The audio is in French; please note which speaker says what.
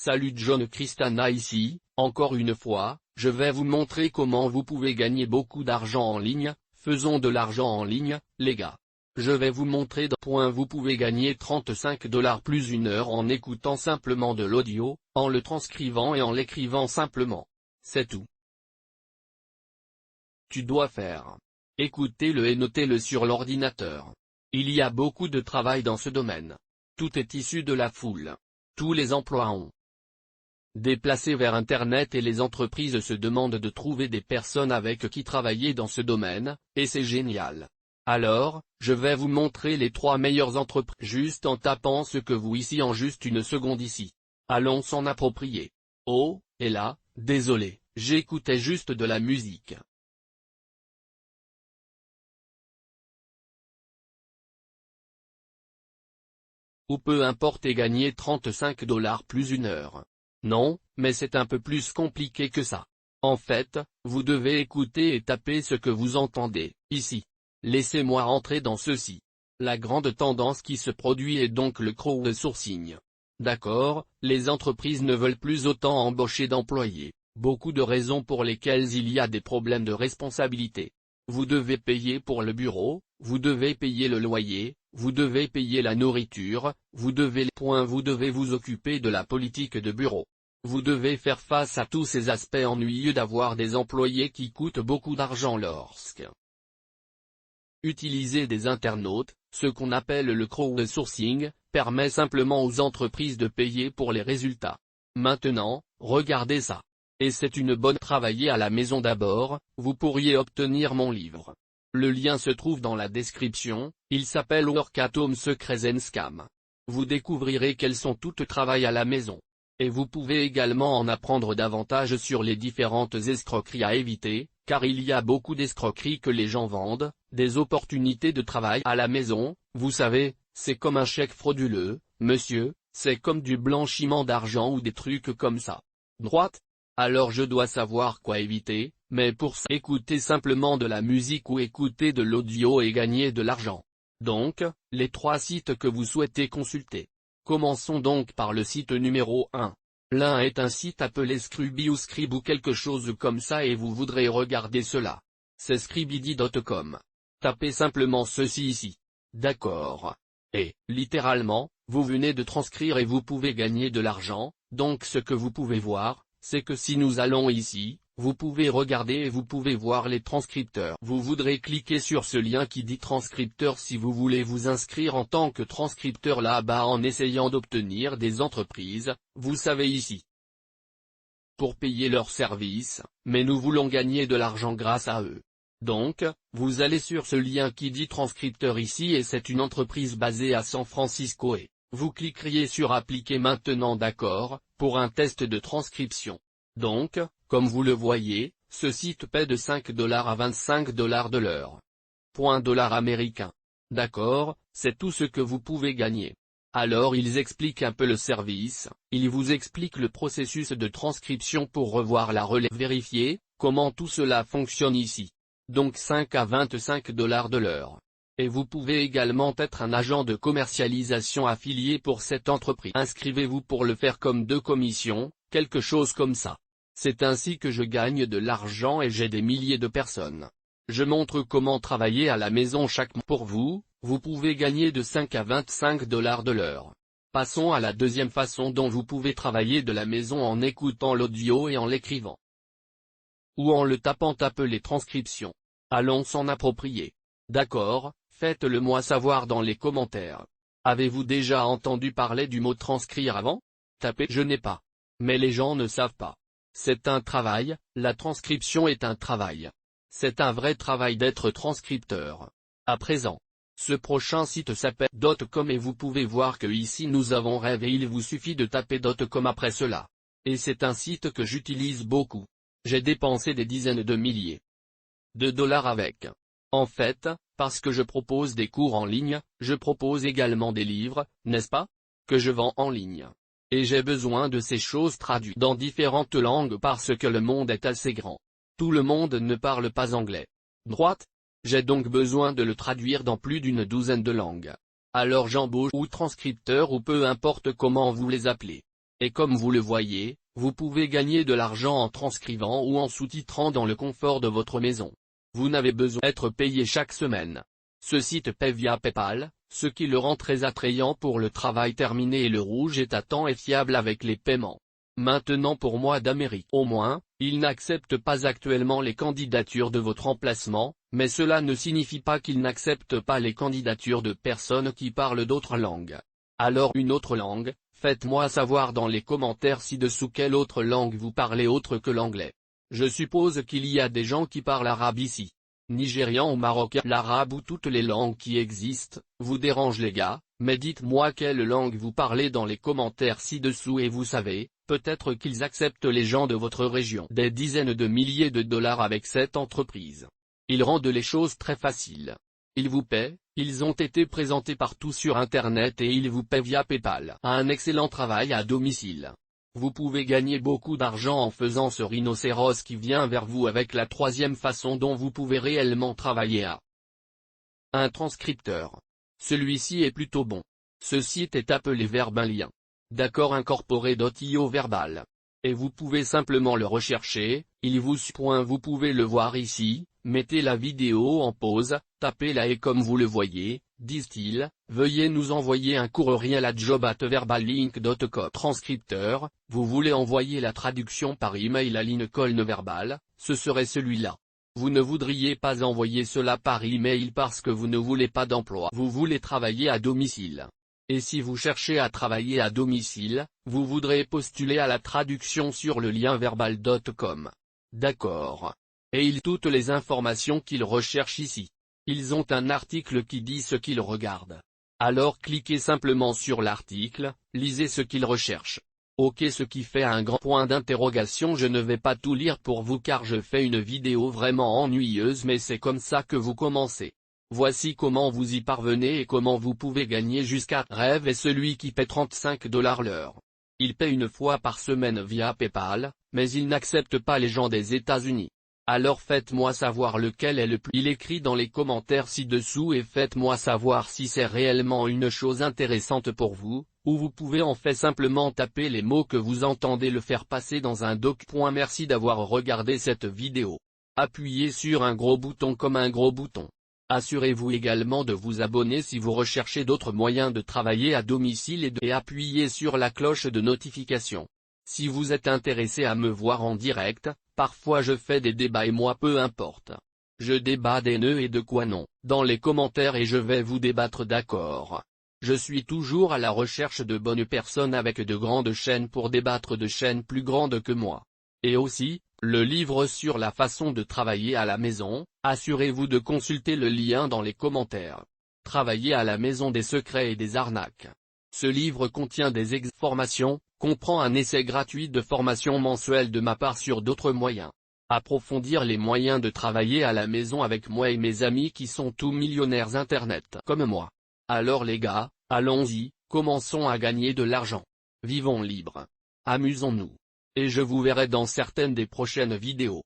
Speaker 1: Salut John Cristana ici, encore une fois, je vais vous montrer comment vous pouvez gagner beaucoup d'argent en ligne. Faisons de l'argent en ligne, les gars. Je vais vous montrer vous pouvez gagner 35 $ plus 1 heure en écoutant simplement de l'audio, en le transcrivant et en l'écrivant simplement. C'est tout. Tu dois faire. Écoutez-le et notez-le sur l'ordinateur. Il y a beaucoup de travail dans ce domaine. Tout est issu de la foule. Tous les emplois ont déplacé vers Internet et les entreprises se demandent de trouver des personnes avec qui travailler dans ce domaine, et c'est génial. Alors, je vais vous montrer les 3 meilleures entreprises juste en tapant ce que vous ici en juste une seconde ici. Allons s'en approprier. Oh, et là, désolé, j'écoutais juste de la musique. Ou peu importe et gagner 35 $ plus 1 heure. Non, mais c'est un peu plus compliqué que ça. En fait, vous devez écouter et taper ce que vous entendez, ici. Laissez-moi rentrer dans ceci. La grande tendance qui se produit est donc le crowdsourcing. D'accord, les entreprises ne veulent plus autant embaucher d'employés, beaucoup de raisons pour lesquelles il y a des problèmes de responsabilité. Vous devez payer pour le bureau, vous devez payer le loyer, vous devez payer la nourriture, vous devez vous occuper de la politique de bureau. Vous devez faire face à tous ces aspects ennuyeux d'avoir des employés qui coûtent beaucoup d'argent lorsque utiliser des internautes, ce qu'on appelle le crowdsourcing, permet simplement aux entreprises de payer pour les résultats. Maintenant, regardez ça. Et c'est une bonne travailler à la maison d'abord, vous pourriez obtenir mon livre. Le lien se trouve dans la description, il s'appelle Work at Home Secrets and Scams. Vous découvrirez quels sont toutes travail à la maison. Et vous pouvez également en apprendre davantage sur les différentes escroqueries à éviter, car il y a beaucoup d'escroqueries que les gens vendent, des opportunités de travail à la maison, vous savez, c'est comme un chèque frauduleux, monsieur, c'est comme du blanchiment d'argent ou des trucs comme ça. Droite? Alors je dois savoir quoi éviter, mais pour ça écoutez simplement de la musique ou écouter de l'audio et gagner de l'argent. Donc, les 3 sites que vous souhaitez consulter. Commençons donc par le site numéro 1. L'un est un site appelé Scribd ou Scrib ou quelque chose comme ça et vous voudrez regarder cela. C'est scribd.com. Tapez simplement ceci ici. D'accord. Et, littéralement, vous venez de transcrire et vous pouvez gagner de l'argent, donc ce que vous pouvez voir, c'est que si nous allons ici, vous pouvez regarder et vous pouvez voir les transcripteurs. Vous voudrez cliquer sur ce lien qui dit transcripteur si vous voulez vous inscrire en tant que transcripteur là-bas en essayant d'obtenir des entreprises, vous savez ici. Pour payer leurs services, mais nous voulons gagner de l'argent grâce à eux. Donc, vous allez sur ce lien qui dit transcripteur ici et c'est une entreprise basée à San Francisco et vous cliqueriez sur appliquer maintenant d'accord, pour un test de transcription. Donc, comme vous le voyez, ce site paie de 5 $ à 25 $ de l'heure. $. Américain. D'accord, c'est tout ce que vous pouvez gagner. Alors ils expliquent un peu le service, ils vous expliquent le processus de transcription pour revoir la relève vérifiée, comment tout cela fonctionne ici. Donc 5 à 25 $ de l'heure. Et vous pouvez également être un agent de commercialisation affilié pour cette entreprise. Inscrivez-vous pour le faire comme 2 commissions, quelque chose comme ça. C'est ainsi que je gagne de l'argent et j'ai des milliers de personnes. Je montre comment travailler à la maison chaque mois pour vous, vous pouvez gagner de 5 à 25 $ de l'heure. Passons à la deuxième façon dont vous pouvez travailler de la maison en écoutant l'audio et en l'écrivant. Ou en le tapant les transcriptions. Allons s'en approprier. D'accord, faites-le moi savoir dans les commentaires. Avez-vous déjà entendu parler du mot transcrire avant? Tapez je n'ai pas. Mais les gens ne savent pas. C'est un travail, la transcription est un travail. C'est un vrai travail d'être transcripteur. À présent. Ce prochain site s'appelle .com et vous pouvez voir que ici nous avons rêvé et il vous suffit de taper .com après cela. Et c'est un site que j'utilise beaucoup. J'ai dépensé des dizaines de milliers de dollars avec. En fait, parce que je propose des cours en ligne, je propose également des livres, n'est-ce pas? Que je vends en ligne. Et j'ai besoin de ces choses traduites dans différentes langues parce que le monde est assez grand. Tout le monde ne parle pas anglais. Droite? J'ai donc besoin de le traduire dans plus d'une douzaine de langues. Alors j'embauche ou transcripteur ou peu importe comment vous les appelez. Et comme vous le voyez, vous pouvez gagner de l'argent en transcrivant ou en sous-titrant dans le confort de votre maison. Vous n'avez besoin d'être payé chaque semaine. Ce site paie via PayPal, ce qui le rend très attrayant pour le travail terminé et le rouge est à temps et fiable avec les paiements. Maintenant pour moi d'Amérique au moins, il n'accepte pas actuellement les candidatures de votre emplacement, mais cela ne signifie pas qu'il n'accepte pas les candidatures de personnes qui parlent d'autres langues. Alors une autre langue, faites-moi savoir dans les commentaires ci-dessous quelle autre langue vous parlez autre que l'anglais. Je suppose qu'il y a des gens qui parlent arabe ici. Nigérian ou marocain, l'arabe ou toutes les langues qui existent, vous dérangent les gars, mais dites-moi quelle langue vous parlez dans les commentaires ci-dessous et vous savez, peut-être qu'ils acceptent les gens de votre région. Des dizaines de milliers de dollars avec cette entreprise. Ils rendent les choses très faciles. Ils vous paient, ils ont été présentés partout sur internet et ils vous paient via PayPal. Un excellent travail à domicile. Vous pouvez gagner beaucoup d'argent en faisant ce rhinocéros qui vient vers vous avec la troisième façon dont vous pouvez réellement travailler à un transcripteur. Celui-ci est plutôt bon. Ce site est appelé Verbalien. D'accord incorporé.io Verbal. Et vous pouvez simplement le rechercher, vous pouvez le voir ici, mettez la vidéo en pause, tapez-la et comme vous le voyez, disent-ils, veuillez nous envoyer un courriel à job@verballink.com. Transcripteur, vous voulez envoyer la traduction par email à Lincoln Verbal, ce serait celui-là. Vous ne voudriez pas envoyer cela par email parce que vous ne voulez pas d'emploi. Vous voulez travailler à domicile. Et si vous cherchez à travailler à domicile, vous voudrez postuler à la traduction sur le lien verbal.com. D'accord. Et toutes les informations qu'ils recherchent ici. Ils ont un article qui dit ce qu'ils regardent. Alors cliquez simplement sur l'article, lisez ce qu'ils recherchent. Ok, ce qui fait un grand point d'interrogation. Je ne vais pas tout lire pour vous car je fais une vidéo vraiment ennuyeuse mais c'est comme ça que vous commencez. Voici comment vous y parvenez et comment vous pouvez gagner jusqu'à rêve est celui qui paie 35 $ l'heure. Il paie une fois par semaine via PayPal, mais il n'accepte pas les gens des États-Unis. Alors faites-moi savoir lequel est le plus. Il écrit dans les commentaires ci-dessous et faites-moi savoir si c'est réellement une chose intéressante pour vous, ou vous pouvez en fait simplement taper les mots que vous entendez le faire passer dans un doc. Merci d'avoir regardé cette vidéo. Appuyez sur un gros bouton comme un gros bouton. Assurez-vous également de vous abonner si vous recherchez d'autres moyens de travailler à domicile et appuyez sur la cloche de notification. Si vous êtes intéressé à me voir en direct, parfois je fais des débats et moi peu importe. Je débat des nœuds et de quoi non, dans les commentaires et je vais vous débattre d'accord. Je suis toujours à la recherche de bonnes personnes avec de grandes chaînes pour débattre de chaînes plus grandes que moi. Et aussi, le livre sur la façon de travailler à la maison, assurez-vous de consulter le lien dans les commentaires. Travailler à la maison des secrets et des arnaques. Ce livre contient des formations, comprend un essai gratuit de formation mensuelle de ma part sur d'autres moyens. Approfondir les moyens de travailler à la maison avec moi et mes amis qui sont tous millionnaires internet comme moi. Alors les gars, allons-y, commençons à gagner de l'argent. Vivons libres. Amusons-nous. Et je vous verrai dans certaines des prochaines vidéos.